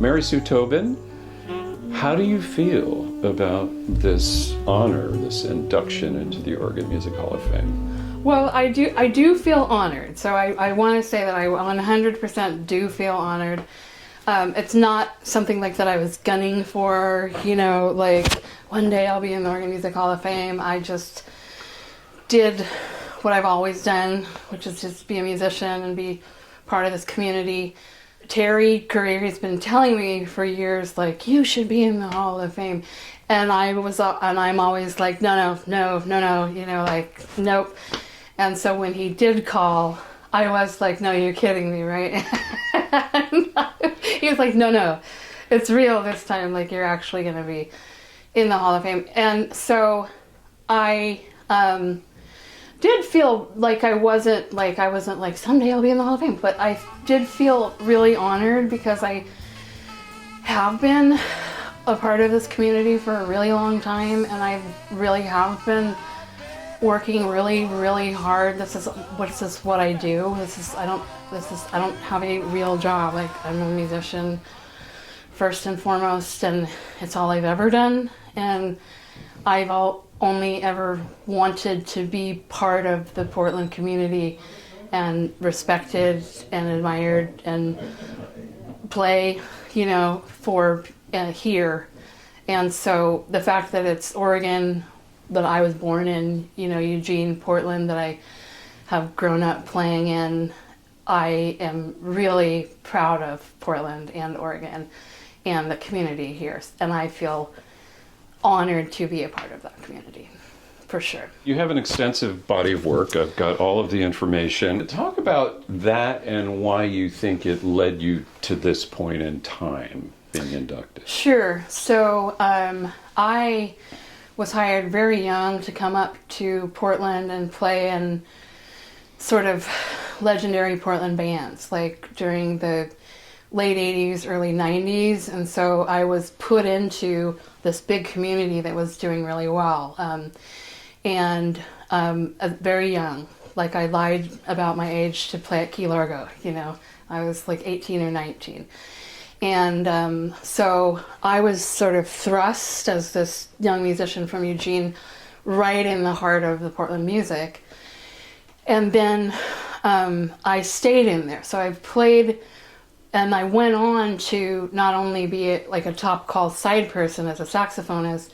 Mary-Sue Tobin, how do you feel about this honor, this induction into the Oregon Music Hall of Fame? Well, I do feel honored. So I want to say that I 100% do feel honored. It's not something like that I was gunning for, you know, like one day I'll be in the Oregon Music Hall of Fame. I just did what I've always done, which is just be a musician and be part of this community. Terry Currier has been telling me for years, like, you should be in the Hall of Fame. And I'm always like, no, you know, like, nope. And so when he did call, I was like, no, you're kidding me, right? He was like, no, it's real this time. Like, you're actually going to be in the Hall of Fame. And so I did feel like I wasn't like someday I'll be in the Hall of Fame, but I did feel really honored because I have been a part of this community for a really long time, and I really have been working really, really hard. This is what I do. I don't have a real job. Like, I'm a musician first and foremost, and it's all I've ever done. And I've only ever wanted to be part of the Portland community and respected and admired and play, you know, for here. And so the fact that it's Oregon, that I was born in, you know, Eugene, Portland, that I have grown up playing in, I am really proud of Portland and Oregon and the community here. And I feel honored to be a part of that community, for sure. You have an extensive body of work. I've got all of the information. Talk about that and why you think it led you to this point in time, being inducted. Sure. So I was hired very young to come up to Portland and play in sort of legendary Portland bands, like during the late 80s, early 90s. And so I was put into this big community that was doing really well. Very young, like I lied about my age to play at Key Largo, you know, I was like 18 or 19. And so I was sort of thrust as this young musician from Eugene right in the heart of the Portland music. And then I stayed in there. So I played, and I went on to not only be like a top call side person as a saxophonist,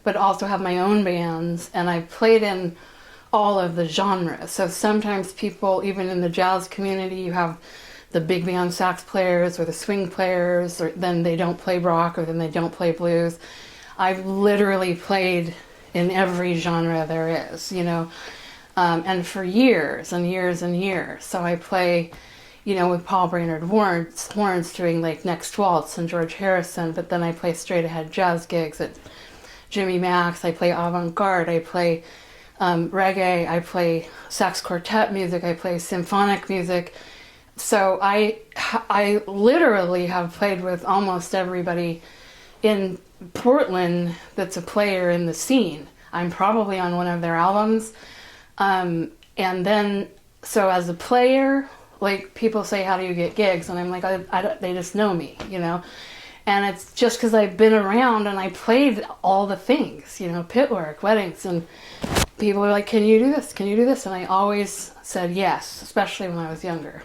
but also have my own bands. And I played in all of the genres. So sometimes people, even in the jazz community, you have the big band sax players or the swing players, or then they don't play rock, or then they don't play blues. I've literally played in every genre there is, you know, and for years. So I play, you know, with Paul Brainerd horns doing like Next Waltz and George Harrison, but then I play straight ahead jazz gigs at Jimmy Max. I play avant-garde, I play reggae, I play sax quartet music, I play symphonic music. So I literally have played with almost everybody in Portland that's a player in the scene. I'm probably on one of their albums. And then, so as a player, like people say, how do you get gigs? And I'm like, they just know me, you know? And it's just because I've been around and I played all the things, you know, pit work, weddings, and people are like, can you do this? Can you do this? And I always said yes, especially when I was younger.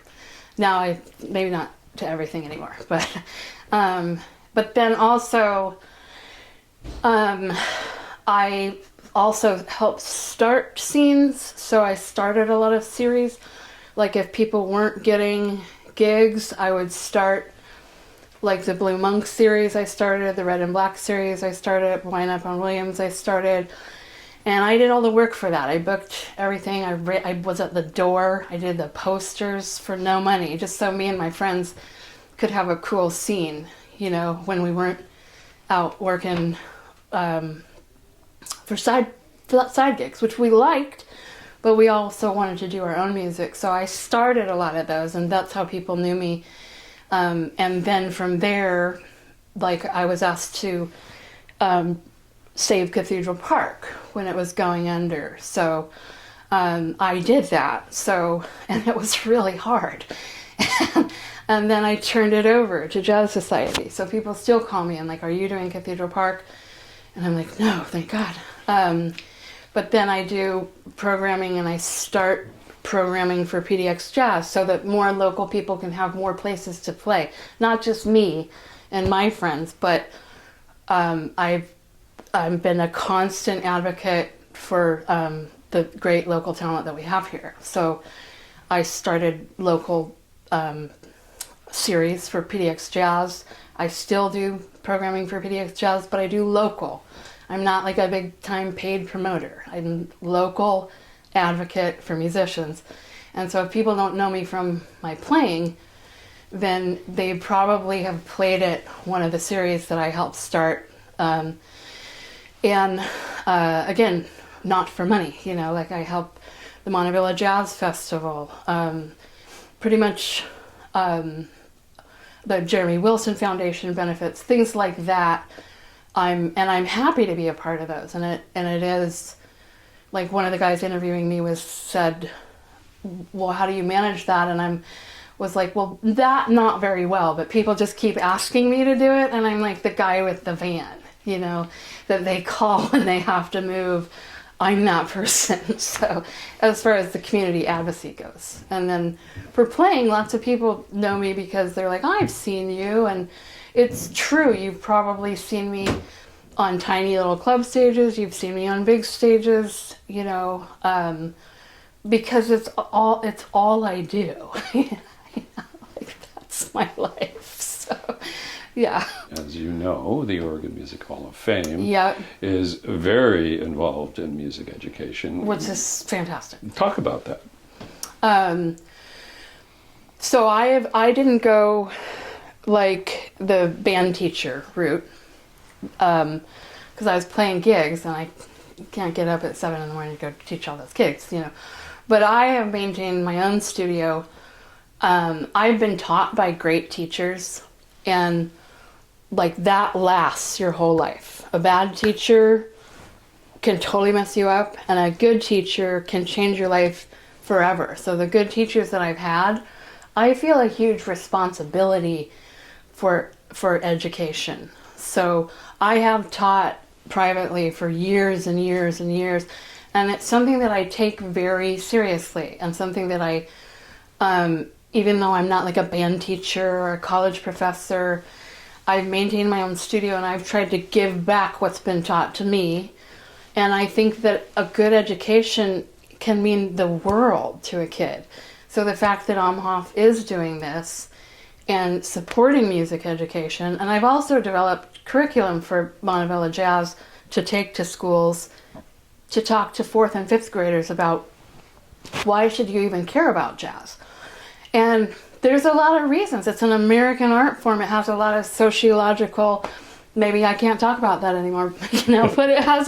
Now maybe not to everything anymore, but then also, I also helped start scenes. So I started a lot of series. Like if people weren't getting gigs, I would start like the Blue Monk series I started, the Red and Black series I started, Wine Up on Williams I started. And I did all the work for that. I booked everything. I was at the door. I did the posters for no money, just so me and my friends could have a cool scene, you know, when we weren't out working for side gigs, which we liked, but we also wanted to do our own music. So I started a lot of those, and that's how people knew me. And then from there, like I was asked to save Cathedral Park when it was going under. So I did that. So, and it was really hard. And then I turned it over to Jazz Society. So people still call me and like, are you doing Cathedral Park? And I'm like, no, thank God. But then I do programming, and I start programming for PDX Jazz so that more local people can have more places to play. Not just me and my friends, but I've been a constant advocate for the great local talent that we have here. So I started local series for PDX Jazz. I still do programming for PDX Jazz, but I do local. I'm not like a big time paid promoter. I'm local advocate for musicians. And so if people don't know me from my playing, then they probably have played at one of the series that I helped start. Again, not for money, you know, like I help the Montebello Jazz Festival, pretty much the Jeremy Wilson Foundation benefits, things like that. I'm happy to be a part of those. And it is, like one of the guys interviewing me said, well, how do you manage that? And I was like, well, that not very well, but people just keep asking me to do it. And I'm like the guy with the van, you know, that they call when they have to move. I'm that person. So as far as the community advocacy goes. And then for playing, lots of people know me because they're like, I've seen you. And it's true. You've probably seen me on tiny little club stages. You've seen me on big stages, you know, because it's all I do. Like, that's my life. So, yeah. As you know, the Oregon Music Hall of Fame Yeah. is very involved in music education. Which is fantastic. Talk about that. So I didn't go like the band teacher route, because I was playing gigs and I can't get up at 7 in the morning to go teach all those gigs, you know. But I have maintained my own studio. I've been taught by great teachers, and like that lasts your whole life. A bad teacher can totally mess you up, and a good teacher can change your life forever. So the good teachers that I've had, I feel a huge responsibility for education. So I have taught privately for years and years and years, and it's something that I take very seriously, and something that I, even though I'm not like a band teacher or a college professor, I've maintained my own studio and I've tried to give back what's been taught to me. And I think that a good education can mean the world to a kid. So the fact that OMHOF is doing this and supporting music education, and I've also developed curriculum for Montebello Jazz to take to schools to talk to 4th and 5th graders about why should you even care about jazz. And there's a lot of reasons. It's an American art form. It has a lot of sociological, maybe I can't talk about that anymore, you know, but it has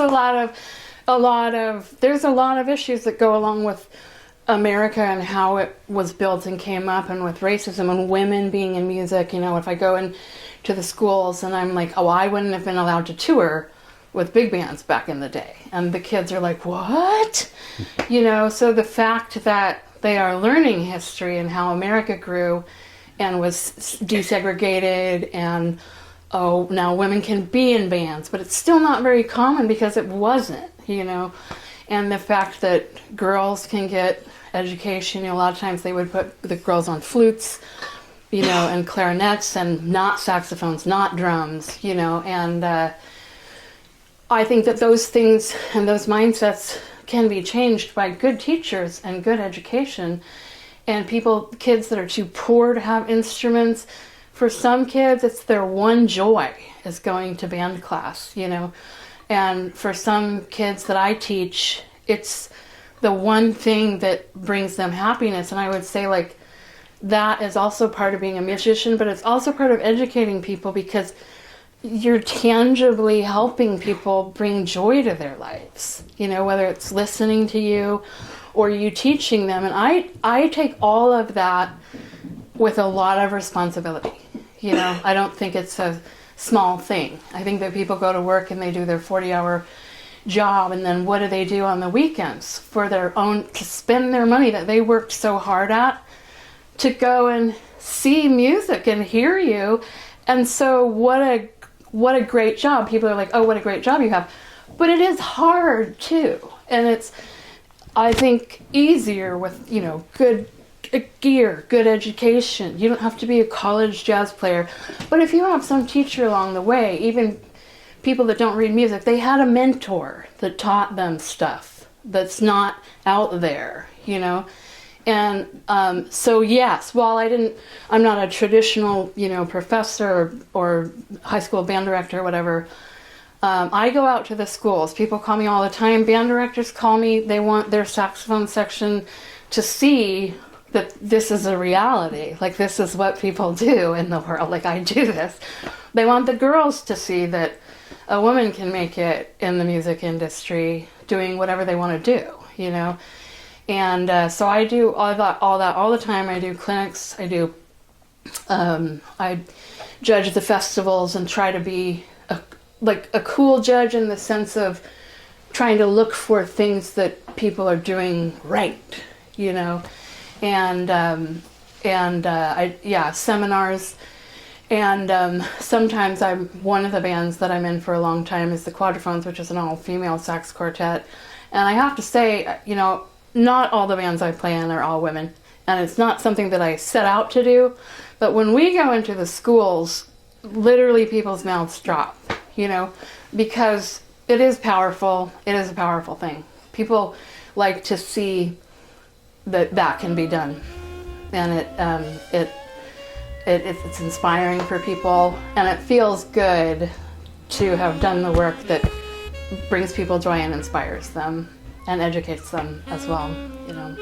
there's a lot of issues that go along with America and how it was built and came up, and with racism and women being in music. You know, if I go into the schools and I'm like, oh, I wouldn't have been allowed to tour with big bands back in the day. And the kids are like, what? You know, so the fact that they are learning history and how America grew and was desegregated, and oh, now women can be in bands, but it's still not very common because it wasn't, you know. And the fact that girls can get education, you know, a lot of times they would put the girls on flutes, you know, and clarinets, and not saxophones, not drums, you know. And I think that those things and those mindsets can be changed by good teachers and good education. And kids that are too poor to have instruments, for some kids it's their one joy is going to band class, you know. And for some kids that I teach, it's the one thing that brings them happiness. And I would say, like, that is also part of being a musician, but it's also part of educating people, because you're tangibly helping people bring joy to their lives, you know, whether it's listening to you or you teaching them. And I take all of that with a lot of responsibility. You know, I don't think it's a small thing. I think that people go to work and they do their 40-hour job, and then what do they do on the weekends for their own, to spend their money that they worked so hard at to go and see music and hear you. And so what a great job. People are like, oh, what a great job you have. But it is hard too. And it's, I think, easier with, you know, good gear, good education. You don't have to be a college jazz player. But if you have some teacher along the way, even people that don't read music, they had a mentor that taught them stuff that's not out there, you know. And so yes, while I'm not a traditional, you know, professor or high school band director or whatever, I go out to the schools. People call me all the time. Band directors call me. They want their saxophone section to see that this is a reality. Like, this is what people do in the world. Like, I do this. They want the girls to see that a woman can make it in the music industry doing whatever they want to do, you know. And so I do all that all the time. I do clinics. I judge the festivals and try to be a cool judge in the sense of trying to look for things that people are doing right, you know. And seminars. And sometimes one of the bands that I'm in for a long time is the Quadrophones, which is an all-female sax quartet. And I have to say, you know, not all the bands I play in are all women. And it's not something that I set out to do. But when we go into the schools, literally people's mouths drop, you know, because it is powerful. It is a powerful thing. People like to see that can be done. And it's inspiring for people, and it feels good to have done the work that brings people joy and inspires them and educates them as well, you know.